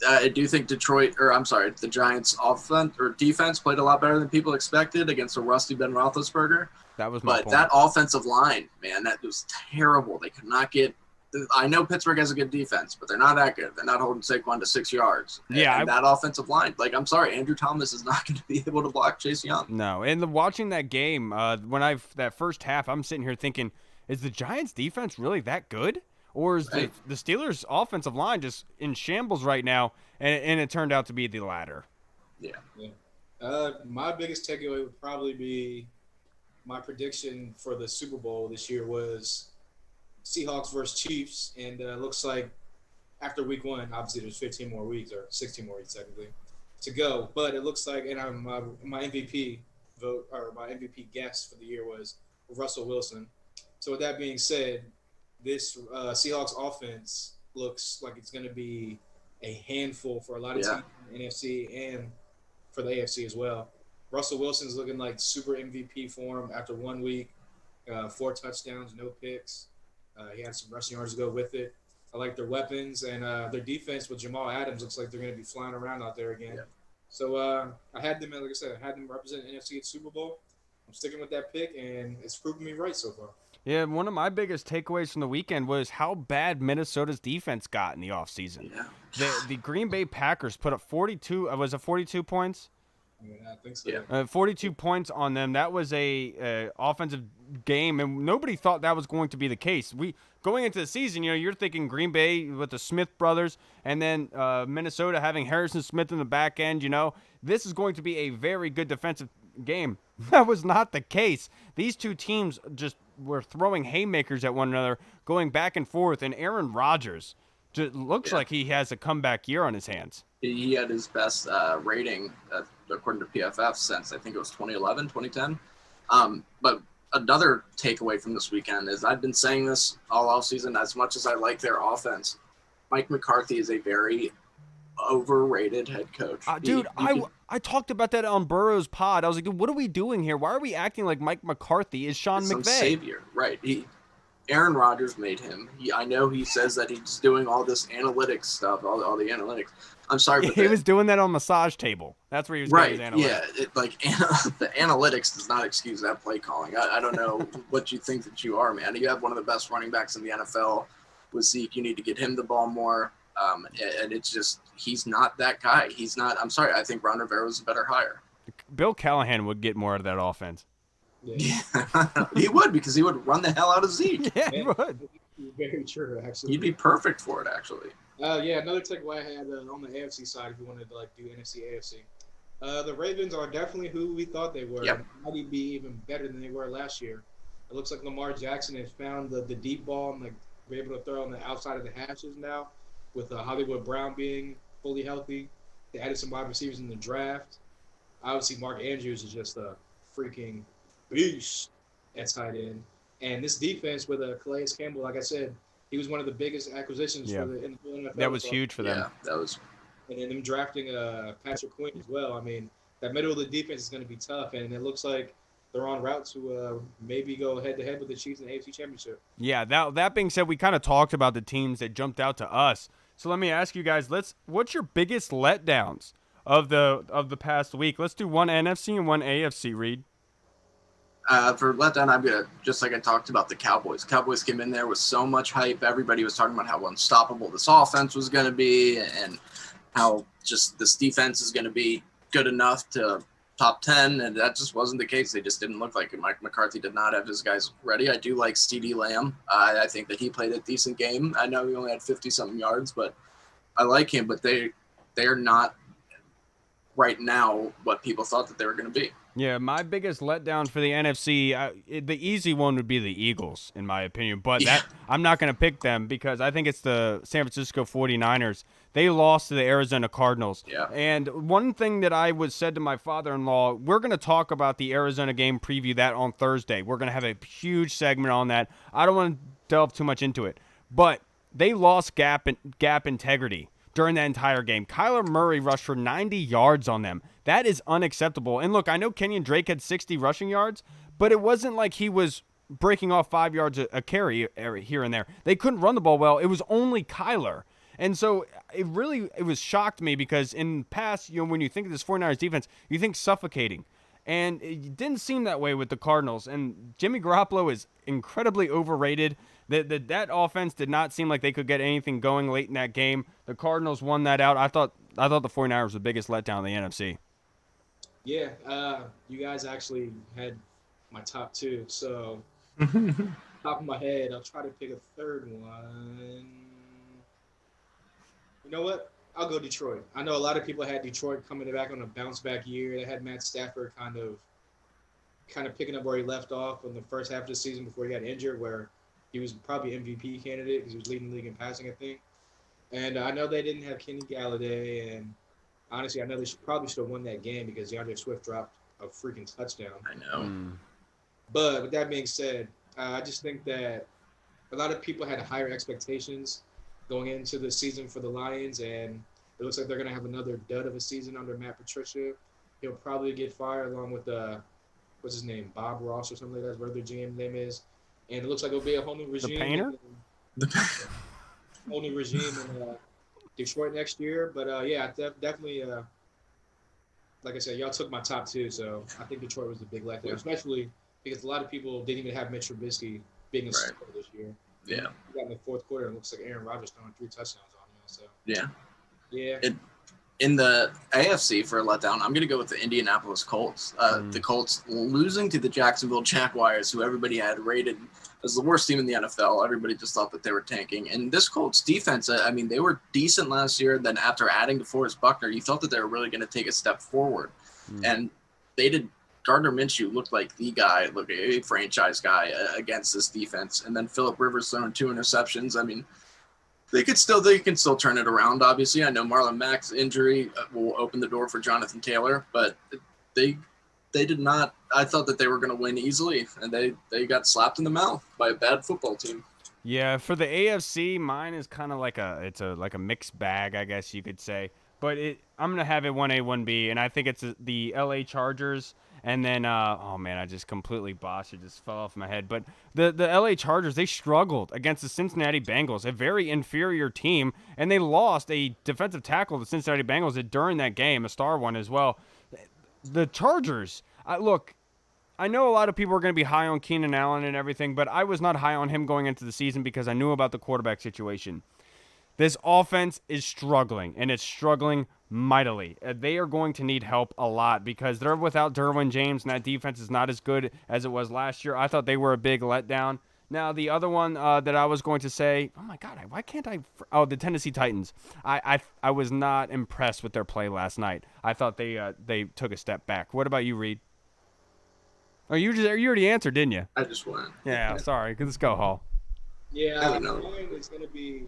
I do think the Giants' offense or defense played a lot better than people expected against a rusty Ben Roethlisberger. That was my point. But that offensive line, man, that was terrible. They could not get. I know Pittsburgh has a good defense, but they're not that good. They're not holding Saquon to 6 yards. Yeah, and that offensive line, like, I'm sorry, Andrew Thomas is not going to be able to block Chase Young. No, and watching that game, that first half, I'm sitting here thinking, is the Giants' defense really that good? Or is the Steelers' offensive line just in shambles right now, and it turned out to be the latter? Yeah. My biggest takeaway would probably be my prediction for the Super Bowl this year was Seahawks versus Chiefs, and it looks like after week 1, obviously there's 15 more weeks, or 16 more weeks technically, to go. But it looks like, and my MVP vote, or my MVP guess for the year was Russell Wilson. So with that being said, this Seahawks offense looks like it's going to be a handful for a lot of teams in the NFC and for the AFC as well. Russell Wilson's looking like super MVP form after 1 week, 4 touchdowns, no picks. He had some rushing yards to go with it. I like their weapons, and their defense with Jamal Adams looks like they're going to be flying around out there again. Yeah. So I had them, like I said, represent NFC at Super Bowl. I'm sticking with that pick, and it's proven me right so far. Yeah, one of my biggest takeaways from the weekend was how bad Minnesota's defense got in the offseason. Yeah. The Green Bay Packers put up 42 points? Yeah, I think so. Yeah. 42 points on them. That was a offensive game, and nobody thought that was going to be the case. Going into the season, you're thinking Green Bay with the Smith brothers, and then Minnesota having Harrison Smith in the back end. This is going to be a very good defensive game. That was not the case. These two teams just were throwing haymakers at one another, going back and forth, and Aaron Rodgers just looks like he has a comeback year on his hands. He had his best rating, according to PFF, since I think it was 2011, 2010. But another takeaway from this weekend is I've been saying this all offseason, as much as I like their offense, Mike McCarthy is a very overrated head coach. Dude, I talked about that on Burrow's pod. I was like, dude, what are we doing here? Why are we acting like Mike McCarthy is Sean McVay? Savior, right. Aaron Rodgers made him. I know he says that he's doing all this analytics stuff, all the analytics. I'm sorry, but he was doing that on massage table. That's where he was doing his analytics. Yeah, the analytics does not excuse that play calling. I don't know what you think that you are, man. You have one of the best running backs in the NFL with Zeke. You need to get him the ball more. And it's just, he's not that guy. He's not. I'm sorry. I think Ron Rivera was a better hire. Bill Callahan would get more out of that offense. Yeah, he would, because he would run the hell out of Zeke. Yeah, he would. Very true, actually. He'd be perfect for it, actually. Another takeaway I had on the AFC side, if you wanted to do NFC, AFC. The Ravens are definitely who we thought they were. Yep. Might be even better than they were last year. It looks like Lamar Jackson has found the deep ball and be able to throw on the outside of the hashes now, with Hollywood Brown being fully healthy. They added some wide receivers in the draft. Obviously, Mark Andrews is just a freaking beast at tight end. And this defense with Calais Campbell, like I said, he was one of the biggest acquisitions for the NFL. That was huge for them. Yeah, that was. And then them drafting Patrick Quinn as well. I mean, that middle of the defense is going to be tough, and it looks like they're on route to maybe go head-to-head with the Chiefs in the AFC Championship. Yeah, that being said, we kind of talked about the teams that jumped out to us. So let me ask you guys, what's your biggest letdowns of the past week? Let's do one NFC and one AFC, Reed. For letdown, I'm going to, just like I talked about the Cowboys. Cowboys came in there with so much hype. Everybody was talking about how unstoppable this offense was going to be and how just this defense is going to be good enough to top 10, and that just wasn't the case. They just didn't look like it. Mike McCarthy did not have his guys ready. I do like CeeDee Lamb. I think that he played a decent game. I know he only had 50-something yards, but I like him. But they are not right now what people thought that they were going to be. Yeah, my biggest letdown for the NFC, the easy one would be the Eagles, in my opinion. But I'm not going to pick them because I think it's the San Francisco 49ers. They lost to the Arizona Cardinals. Yeah. And one thing that I said to my father-in-law, we're going to talk about the Arizona game, preview that on Thursday. We're going to have a huge segment on that. I don't want to delve too much into it. But they lost gap integrity during that entire game. Kyler Murray rushed for 90 yards on them. That is unacceptable. And look, I know Kenyon Drake had 60 rushing yards, but it wasn't like he was breaking off 5 yards a carry here and there. They couldn't run the ball well. It was only Kyler. And so it was shocked me because in past, when you think of this 49ers defense, you think suffocating. And it didn't seem that way with the Cardinals. And Jimmy Garoppolo is incredibly overrated. That offense did not seem like they could get anything going late in that game. The Cardinals won that out. I thought the 49ers were the biggest letdown in the NFC. Yeah, you guys actually had my top two. So, top of my head, I'll try to pick a third one. You know what? I'll go Detroit. I know a lot of people had Detroit coming back on a bounce-back year. They had Matt Stafford kind of picking up where he left off in the first half of the season before he got injured, where he was probably MVP candidate because he was leading the league in passing, I think. And I know they didn't have Kenny Galladay, and honestly, I know they probably should have won that game because DeAndre Swift dropped a freaking touchdown. I know. But with that being said, I just think that a lot of people had higher expectations going into the season for the Lions, and it looks like they're going to have another dud of a season under Matt Patricia. He'll probably get fired along with what's his name, Bob Ross or something like that, whatever their GM name is. And it looks like it'll be a whole new regime. The painter? Whole new regime in Detroit next year. But yeah, definitely. Like I said, y'all took my top two, so I think Detroit was the big letdown, especially because a lot of people didn't even have Mitch Trubisky being a starter this year. Yeah. He got in the fourth quarter, and it looks like Aaron Rodgers throwing 3 touchdowns on him. So Yeah. yeah. In the AFC for a letdown, I'm going to go with the Indianapolis Colts. The Colts losing to the Jacksonville Jaguars, who everybody had rated as the worst team in the NFL. Everybody just thought that they were tanking. And this Colts defense, I mean, they were decent last year. Then after adding DeForest Buckner, you felt that they were really going to take a step forward. And they did. Gardner Minshew looked like the guy, look a franchise guy against this defense. And then Phillip Rivers throwing 2 interceptions. I mean, they can still turn it around. Obviously, I know Marlon Mack's injury will open the door for Jonathan Taylor, but they did not. I thought that they were going to win easily, and they got slapped in the mouth by a bad football team. Yeah, for the AFC, mine is kind of like a mixed bag, I guess you could say. But I'm gonna have it 1A, 1B, and I think it's the LA Chargers. And then, oh man, I just completely botched it. Just fell off my head. But the LA Chargers, they struggled against the Cincinnati Bengals, a very inferior team, and they lost a defensive tackle the Cincinnati Bengals did during that game, a star one as well. The Chargers, look, I know a lot of people are going to be high on Keenan Allen and everything, but I was not high on him going into the season because I knew about the quarterback situation. This offense is struggling, and it's struggling mightily. They are going to need help a lot because they're without Derwin James, and that defense is not as good as it was last year. I thought they were a big letdown. Now, the other one that I was going to say, oh my God, why can't I? Oh, the Tennessee Titans. I was not impressed with their play last night. I thought they took a step back. What about you, Reed? Oh, you already answered, didn't you? I just went. Yeah, sorry. Let's go, Hall. Yeah, I don't know. mine is going to be.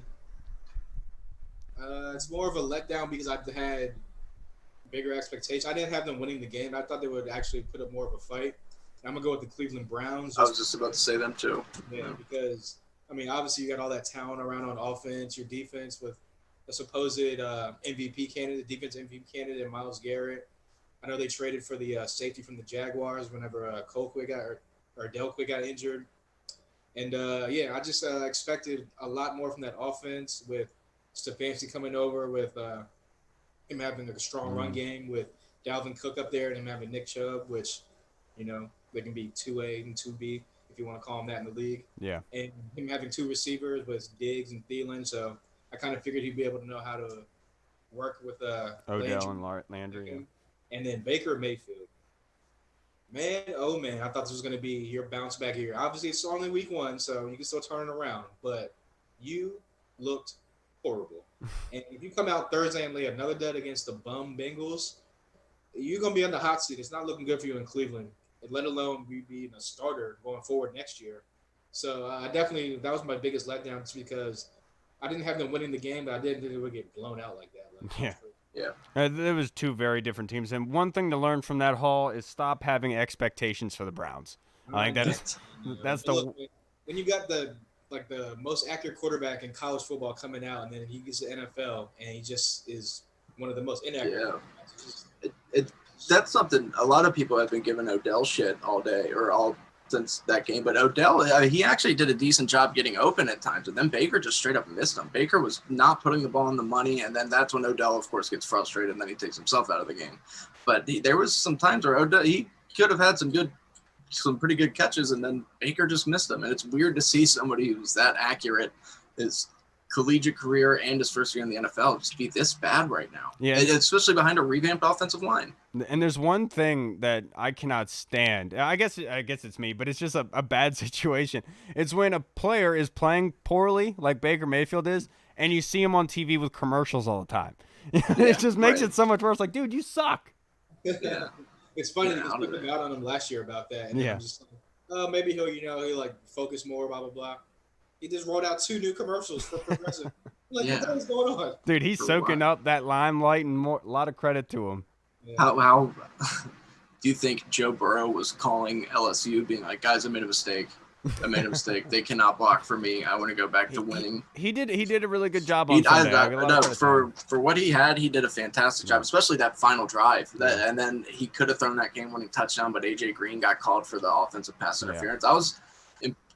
It's more of a letdown because I've had bigger expectations. I didn't have them winning the game. I thought they would actually put up more of a fight. I'm going to go with the Cleveland Browns. I was just about to say them too. Yeah, because, I mean, obviously you got all that talent around on offense, your defense with a supposed MVP candidate, defense MVP candidate, Myles Garrett. I know they traded for the safety from the Jaguars whenever Odell Quick got injured. And, yeah, I just expected a lot more from that offense with Stefanski coming over, with him having a strong run game, with Dalvin Cook up there and him having Nick Chubb, which, you know, they can be 2A and 2B if you want to call them that in the league. Yeah. And him having 2 receivers with Diggs and Thielen. So I kind of figured he'd be able to know how to work with Odell and Landry. Yeah. And then Baker Mayfield. Man, oh man, I thought this was going to be your bounce back here. Obviously, it's only week 1, so you can still turn it around. But you looked horrible. And if you come out Thursday and lay another dud against the bum Bengals, you're going to be on the hot seat. It's not looking good for you in Cleveland, let alone you being a starter going forward next year. So that was my biggest letdown just because I didn't have them winning the game, but I didn't think they would get blown out like that. Yeah. There was 2 very different teams. And one thing to learn from that, Hall, is stop having expectations for the Browns. I think that's Look, when you got the like the most accurate quarterback in college football coming out, and then he gets to the NFL, and he just is one of the most inaccurate. Yeah. That's something a lot of people have been giving Odell shit all day or all since that game. But Odell, he actually did a decent job getting open at times, and then Baker just straight up missed him. Baker was not putting the ball in the money, and then that's when Odell, of course, gets frustrated, and then he takes himself out of the game. But there was some times where Odell, he could have had some pretty good catches, and then Baker just missed them. And it's weird to see somebody who's that accurate, his collegiate career and his first year in the NFL, just be this bad right now. Yeah, especially behind a revamped offensive line. And there's one thing that I cannot stand. I guess it's me, but it's just a bad situation. It's when a player is playing poorly, like Baker Mayfield is, and you see him on TV with commercials all the time. It just makes it so much worse. Like, dude, you suck. Yeah. It's funny because people got on him last year about that. And I'm just like, oh, maybe he'll like focus more, blah, blah, blah. He just rolled out 2 new commercials for Progressive. Like, what the hell is going on? Dude, he's soaking up that limelight, and a lot of credit to him. Yeah. How do you think Joe Burrow was calling LSU, being like, guys, I made a mistake. They cannot block for me. I want to go back to winning. He did a really good job on Sunday. For what he had, he did a fantastic job, especially that final drive. And then he could have thrown that game-winning touchdown, but AJ Green got called for the offensive pass interference.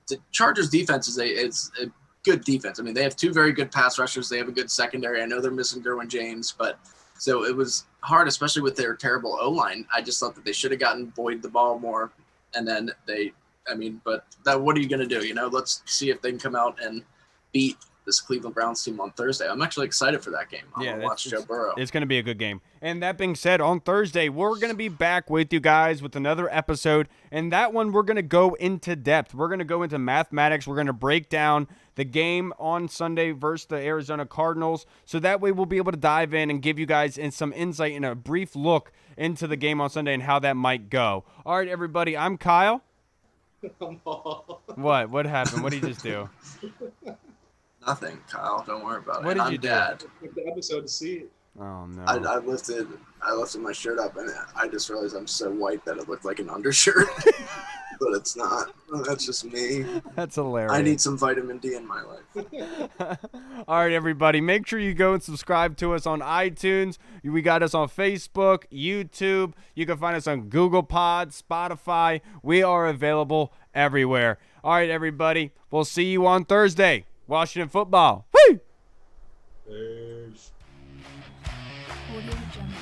The Chargers defense is a good defense. I mean, they have 2 very good pass rushers. They have a good secondary. I know they're missing Derwin James, but so it was hard, especially with their terrible O-line. I just thought that they should have gotten Boyd the ball more, and then what are you going to do? Let's see if they can come out and beat this Cleveland Browns team on Thursday. I'm actually excited for that game. I'm going to watch Joe Burrow. It's going to be a good game. And that being said, on Thursday, we're going to be back with you guys with another episode. And that one, we're going to go into depth. We're going to go into mathematics. We're going to break down the game on Sunday versus the Arizona Cardinals. So that way we'll be able to dive in and give you guys some insight and a brief look into the game on Sunday and how that might go. All right, everybody, I'm Kyle. What? What happened? What did you just do? Nothing, Kyle. Don't worry about it. What did you do? The episode to see it. Oh no! I lifted my shirt up, and I just realized I'm so white that it looked like an undershirt, but it's not. That's just me. That's hilarious. I need some vitamin D in my life. All right, everybody, make sure you go and subscribe to us on iTunes. We got us on Facebook, YouTube. You can find us on Google Pod, Spotify. We are available everywhere. All right, everybody, we'll see you on Thursday. Washington football. Woo! Peace. Audio Jungle.